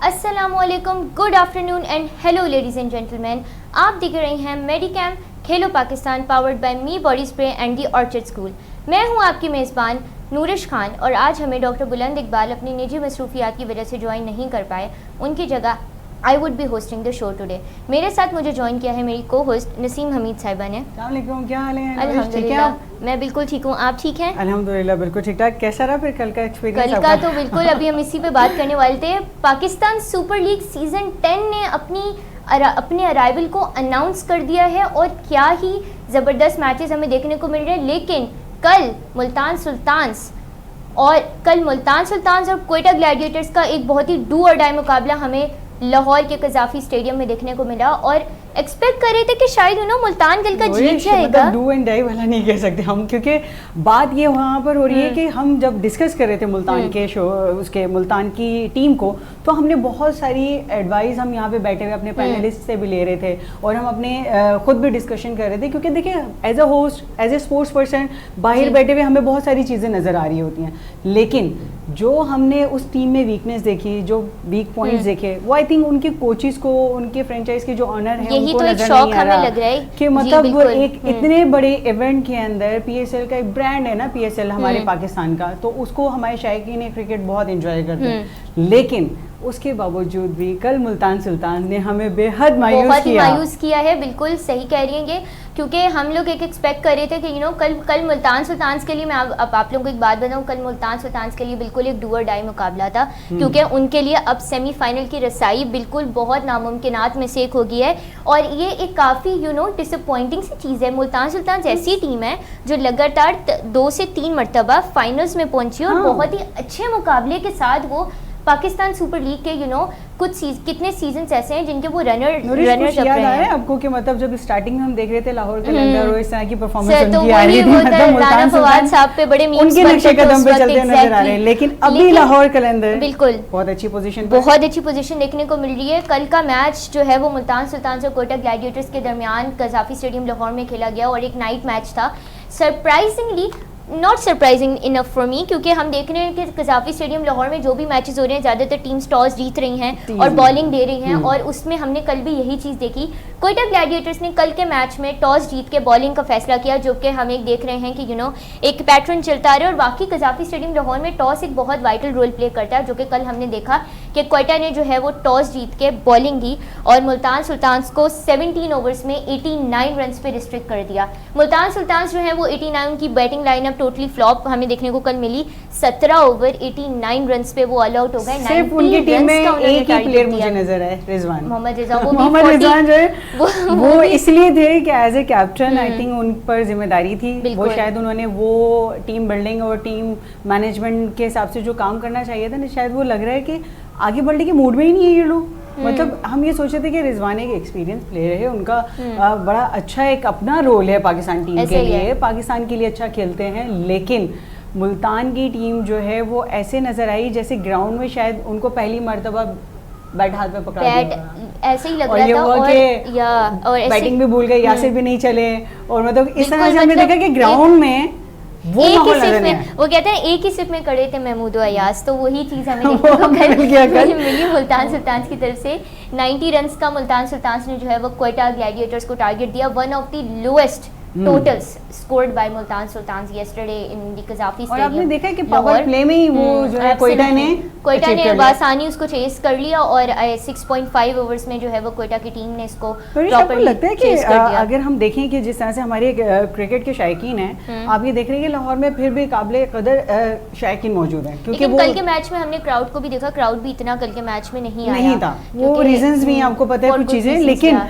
अस्सलामुअलैकुम, good afternoon and hello ladies and gentleman. आप देख रहे हैं मेडिकैम खेलो Pakistan powered by me body spray and the orchard school. मैं हूं आपकी मेज़बान नूरिश खान और आज हमें डॉक्टर बुलंद इकबाल अपनी निजी मसरूफियात की वजह से ज्वाइन नहीं कर पाए। उनकी जगह I would be hosting the show today. मेरे साथ मुझे ज्वाइन किया है मेरी को होस्ट नसीम हमीद साहिबा ने। क्या हाल है? अल्हम्दुलिल्लाह, मैं बिल्कुल ठीक हूँ। आप ठीक हैं? अल्हम्दुलिल्लाह बिल्कुल ठीक ठाक। कैसा रहा फिर कल का एक्सपीरियंस? कल का तो बिल्कुल अभी हम इसी पे बात करने वाले थे। पाकिस्तान सुपर लीग सीज़न 10 ने अपने अराइवल को अनाउंस कर दिया है और क्या ही ज़बरदस्त मैचेस हमें देखने को मिल रहे हैं। लेकिन कल मुल्तान सुल्तान्स और क्वेटा ग्लैडिएटर्स का एक बहुत ही डू और डाई मुकाबला हमें लाहौर के कज़ाफ़ी स्टेडियम में देखने को मिला और एक्सपेक्ट कर रहे थे कि शायद मुल्तान कल का जीत जाएगा। डू एंड डाई वाला नहीं कह सकते हम, क्योंकि बात ये वहाँ पर हो रही है कि हम जब डिस्कस कर रहे थे मुल्तान के मुल्तान की टीम को, तो हमने बहुत सारी एडवाइस हम यहाँ पे बैठे हुए अपने पैनलिस्ट से भी ले रहे थे और हम अपने खुद भी डिस्कशन कर रहे थे, क्योंकि देखिए as a host, as a sports person बाहर बैठे हुए हमें बहुत सारी चीज़ें नज़र आ रही होती हैं, लेकिन जो हमने उस टीम में वीकनेस देखी, जो वीक पॉइंट्स देखे, वो आई थिंक उनके कोचेस को, उनके फ्रेंचाइज के जो ऑनर हैं उनको तो नजर शौक नहीं आ हमें रहा लग रहा है कि मतलब वो एक इतने बड़े इवेंट के अंदर पीएसएल का एक ब्रांड है ना, पीएसएल हमारे पाकिस्तान का, तो उसको हमारे शायकीन क्रिकेट बहुत एंजॉय करते हैं, लेकिन उसके बावजूद भी कल मुल्तान सुल्तान ने हमें बेहद मायूस किया है। बिल्कुल सही कह रही हैं ये, क्योंकि हम लोग एक एक्सपेक्ट कर रहे थे कि कल मुल्तान सुल्तान के लिए, मैं अब आप लोगों को एक बात बताऊं, कल मुल्तान सुल्तान के लिए बिल्कुल एक डू और डाई मुकाबला था, क्योंकि उनके लिए अब सेमीफाइनल की रसाई बिल्कुल बहुत नामुमकिनात में से एक हो गई है और ये एक काफ़ी डिसअपॉइंटिंग सी चीज़ है। मुल्तान सुल्तान ऐसी टीम है जो लगातार 2 से 3 मरतबा फाइनल्स में पहुंची और बहुत ही अच्छे मुकाबले के साथ वो पाकिस्तान सुपर लीग के कितने सीजन्स ऐसे हैं जिनके वो रनर याद आया आपको कि मतलब जब स्टार्टिंग में हम देख रहे थे लाहौर कलंदर और इस तरह की परफॉर्मेंस उनकी आ रही थी, मतलब राना फवाद साहब पे बड़े मीम्स उनके नक्शे कदम पे चलते नजर आ रहे हैं, लेकिन अभी लाहौर कलंदर बिल्कुल बहुत अच्छी पोजीशन देखने को मिल रही है। कल का मैच जो है वो मुल्तान सुल्तान और क्वेटा ग्लैडिएटर्स के दरमियान कज़ाफ़ी स्टेडियम लाहौर में खेला गया और एक नाइट मैच था। Surprisingly not surprising enough for me, क्योंकि हम देख रहे हैं कि कज़ाफ़ी स्टेडियम लाहौर में जो भी मैचेस हो रहे हैं ज़्यादातर टीम्स टॉस जीत रही हैं और बॉलिंग दे रही हैं, और उसमें हमने कल भी यही चीज़ देखी। क्वेटा ग्लैडिएटर्स ने कल के मैच में टॉस जीत के बॉलिंग का फैसला किया, जो कि हम एक देख रहे हैं कि एक पैटर्न चलता आ रहा है और बाकी कज़ाफ़ी स्टेडियम लाहौर में टॉस एक बहुत वाइटल रोल प्ले करता है, जो कि कल हमने देखा कि क्वेटा ने जो है वो टॉस जीत के बॉलिंग दी और मुल्तान सुल्तान को 17 ओवर्स में 89 रन पे रिस्ट्रिक्ट कर दिया। मुल्तान सुल्तान जो है वो 89 की बैटिंग लाइनअप टोटली फ्लॉप हमें देखने को कल मिली। 17 ओवर 89 रन पे वो ऑल आउट हो गए। सिर्फ उनकी टीम में एक ही प्लेयर मुझे नजर आए, रिजवान मोहम्मद रिजवान जो है वो इसलिए थे कि as a captain I think उन पर जिम्मेदारी थी, वो शायद उन्होंने वो टीम बिल्डिंग और टीम मैनेजमेंट के हिसाब से जो काम करना चाहिए था ना, शायद वो लग रहा है कि आगे बढ़ने के मूड में ही नहीं है ये लोग। मतलब हम ये सोचे थे कि रिजवान एक एक्सपीरियंस प्लेयर है, उनका बड़ा अच्छा एक अपना रोल है पाकिस्तान टीम के लिए, पाकिस्तान के लिए अच्छा खेलते हैं, लेकिन मुल्तान की टीम जो है वो ऐसे नजर आई जैसे ग्राउंड में शायद उनको पहली मरतबा बैट हाथ में पकड़ा दिया, ऐसे ही लग रहा था और बैटिंग भी भूल गए, यासिर भी नहीं चले, और मतलब इस तरह से हमने देखा कि ग्राउंड में एक ही सिर्फ में, वो कहते हैं एक ही सिर्फ में खड़े थे महमूद अयाज, तो वही चीज़ हमें मिली मुल्तान सुल्तान की तरफ से। 90 रन्स का मुल्तान सुल्तान ने जो है वो क्वेटा ग्लैडिएटर्स को टारगेट दिया। One of the lowest totals scored by Multan Sultan yesterday in the Gaddafi stadium. और आपने देखा कि पावर प्ले में ही वो जो है क्वेटा ने बासानी उसको चेस कर लिया और 6.5 ओवर्स में जो है वो क्वेटा की टीम ने इसको प्रॉपर्ली लगता है कि अगर हम देखें कि जिस तरह से हमारे क्रिकेट के शायकीन हैं, आप ये देख रहे हैं कि लाहौर में फिर भी काबिल कदर शायकीन मौजूद हैं, क्योंकि कल के मैच में हमने क्राउड को भी देखा, क्राउड भी इतना कल के मैच में नहीं था, वो रीजंस भी आपको पता है कुछ चीज़ें, लेकिन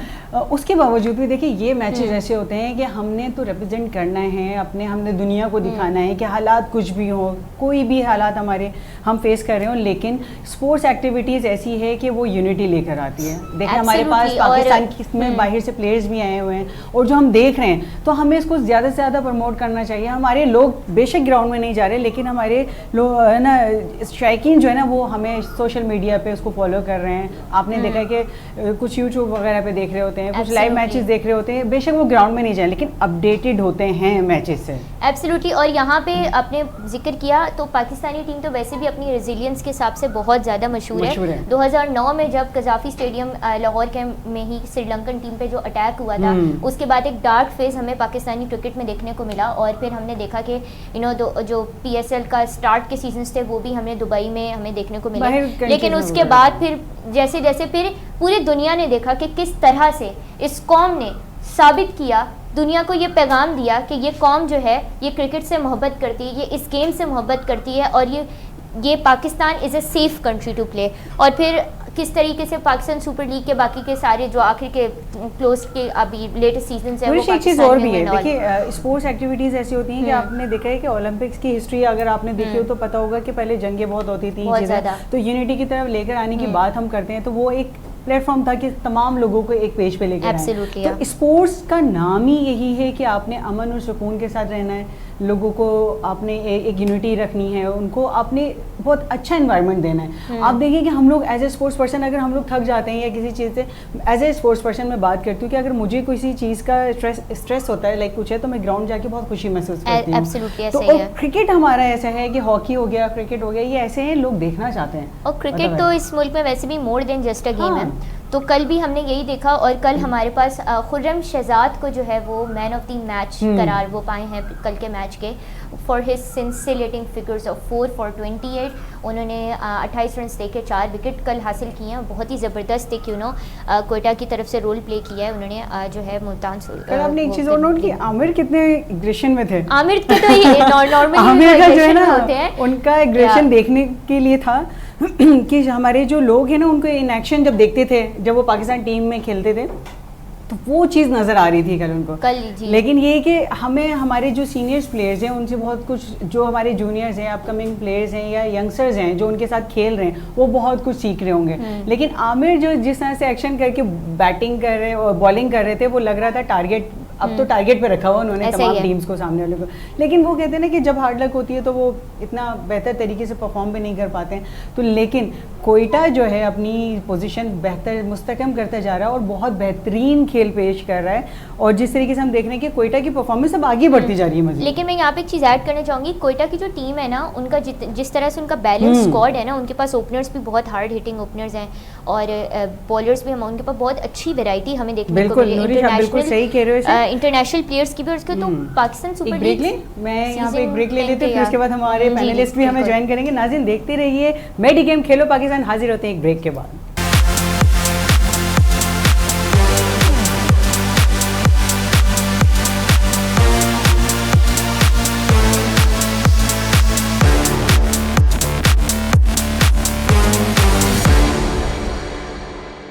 उसके बावजूद भी देखिए ये मैचेस ऐसे होते हैं कि हमने तो रिप्रेजेंट करना है अपने, हमने दुनिया को दिखाना है कि हालात कुछ भी हो, कोई भी हालात हमारे हम फेस कर रहे हो, लेकिन स्पोर्ट्स एक्टिविटीज़ ऐसी है कि वो यूनिटी लेकर आती है। देखिए हमारे पास पाकिस्तान में बाहर से प्लेयर्स भी आए हुए हैं और जो हम देख रहे हैं, तो हमें इसको ज़्यादा से ज़्यादा प्रमोट करना चाहिए। हमारे लोग बेशक ग्राउंड में नहीं जा रहे, लेकिन हमारे लोग है ना, शायकीन जो है ना, वो हमें सोशल मीडिया पे उसको फॉलो कर रहे हैं। आपने देखा कि कुछ यूट्यूब वगैरह पे देख रहे होते होते हैं, कुछ लाइव मैचेस देख रहे होते हैं, बेशक वो ग्राउंड में नहीं जाए लेकिन अपडेटेड होते हैं मैचेस से। एब्सोल्युटली। और यहाँ पे आपने जिक्र किया तो पाकिस्तानी टीम तो वैसे भी अपनी रेजिलियंस के हिसाब से बहुत ज़्यादा मशहूर है। 2009 में जब कजाफी स्टेडियम लाहौर के में ही श्रीलंकन टीम पे जो अटैक हुआ था, उसके बाद एक डार्क फेज हमें पाकिस्तानी क्रिकेट में देखने को मिला। और फिर हमने देखा कि जो PSL का स्टार्ट के सीजन थे वो भी हमें दुबई में हमें देखने को मिले, लेकिन उसके बाद फिर जैसे जैसे फिर पूरी दुनिया ने देखा कि किस तरह से इस कौम ने साबित किया, दुनिया को ये पैगाम दिया कि ये कौम जो है ये क्रिकेट से मोहब्बत करती है, ये इस गेम से मोहब्बत करती है और ये Pakistan is a safe country to play. और फिर किस तरीके से पाकिस्तान सुपर लीग के बाकी के सारे जो आखिर के क्लोज के अभी लेटेस्ट सीजन है, एक चीज़ और भी है, देखिए स्पोर्ट्स एक्टिविटीज़ ऐसी होती हैं कि आपने देखा है कि ओलंपिक्स की हिस्ट्री अगर आपने देखी हो तो पता होगा कि पहले जंगें बहुत होती थी, तो यूनिटी की तरफ लेकर आने की बात हम करते हैं तो वो एक प्लेटफॉर्म था कि तमाम लोगों को एक पेज पे लेकर आए। तो स्पोर्ट्स का नाम ही यही है कि आपने अमन और सुकून के साथ रहना है, लोगों को आपने एक यूनिटी रखनी है, उनको आपने बहुत अच्छा एनवायरनमेंट देना है। आप देखिए कि हम लोग एज ए स्पोर्ट्स पर्सन अगर हम लोग थक जाते हैं या किसी चीज़ से, एज ए स्पोर्ट्स पर्सन मैं बात करती हूँ कि अगर मुझे किसी चीज़ का स्ट्रेस होता है, लाइक कुछ है, तो मैं ग्राउंड जाके बहुत खुशी महसूस करती हूँ। तो और क्रिकेट हमारा ऐसा है कि हॉकी हो गया, क्रिकेट हो गया, ये ऐसे हैं लोग देखना चाहते हैं। और क्रिकेट तो इस मुल्क में वैसे भी more than just a game है। तो कल भी हमने यही देखा और कल हमारे पास खुर्रम शहजाद को जो है वो मैन ऑफ द मैच करार वो पाए हैं कल के मैच के, for his scintillating figures of 4 for 28। उन्होंने 28 रन देके 4 विकेट कल हासिल किए हैं। बहुत ही ज़बरदस्त एक कोयटा की तरफ से रोल प्ले किया है उन्होंने, जो है मुल्तान। कल आपने एक चीज़ और नोट की, आमिर कितने एग्रेशन में थे। आमिर के तो ये नॉर्मली आमिर का जो है ना उनका एग्रेशन देखने के लिए था कि हमारे जो लोग हैं ना उनको इन एक्शन जब देखते थे, जब वो पाकिस्तान टीम में खेलते थे, तो वो चीज़ नज़र आ रही थी कल उनको। लेकिन ये कि हमें हमारे जो सीनियर्स प्लेयर्स हैं उनसे बहुत कुछ, जो हमारे जूनियर्स हैं, अपकमिंग प्लेयर्स हैं या यंगस्टर्स हैं जो उनके साथ खेल रहे हैं, वो बहुत कुछ सीख रहे होंगे। लेकिन आमिर जो जिस तरह से एक्शन करके बैटिंग कर रहे और बॉलिंग कर रहे थे, वो लग रहा था टारगेट, अब तो टारगेट पे रखा हुआ उन्होंने तमाम टीम्स को, सामने वाले को। लेकिन वो कहते हैं ना कि जब हार्ड लक होती है तो वो इतना बेहतर तरीके से परफॉर्म भी नहीं कर पाते हैं। तो लेकिन कोयटा जो है अपनी पोजीशन बेहतर मुस्तकम करता जा रहा है और बहुत बेहतरीन खेल पेश कर रहा है। और जिस तरीके से हम देख रहे हैं कि कोयटा की परफॉर्मेंस अब आगे बढ़ती जा रही है मज़ीद। लेकिन मैं यहाँ पे एक चीज़ ऐड करना चाहूँगी, कोयटा की जो टीम है ना उनका जिस तरह से उनका बैलेंस स्क्वाड है ना, उनके पास ओपनर्स भी बहुत हार्ड हिटिंग ओपनर्स हैं और बॉलर्स भी, हम उनके पास बहुत अच्छी वेराइटी हमें देखने को मिली। इंटरनेशनल प्लेयर्स की भी, और उसके तो पाकिस्तान सुपर लीग। मैं यहाँ पे एक ब्रेक ले लेते हैं, फिर उसके बाद हमारे पैनलिस्ट भी हमें ज्वाइन करेंगे। नाज़रीन देखते रहिए मेडी गेम खेलो पाकिस्तान, हाजिर होते हैं एक ब्रेक के बाद।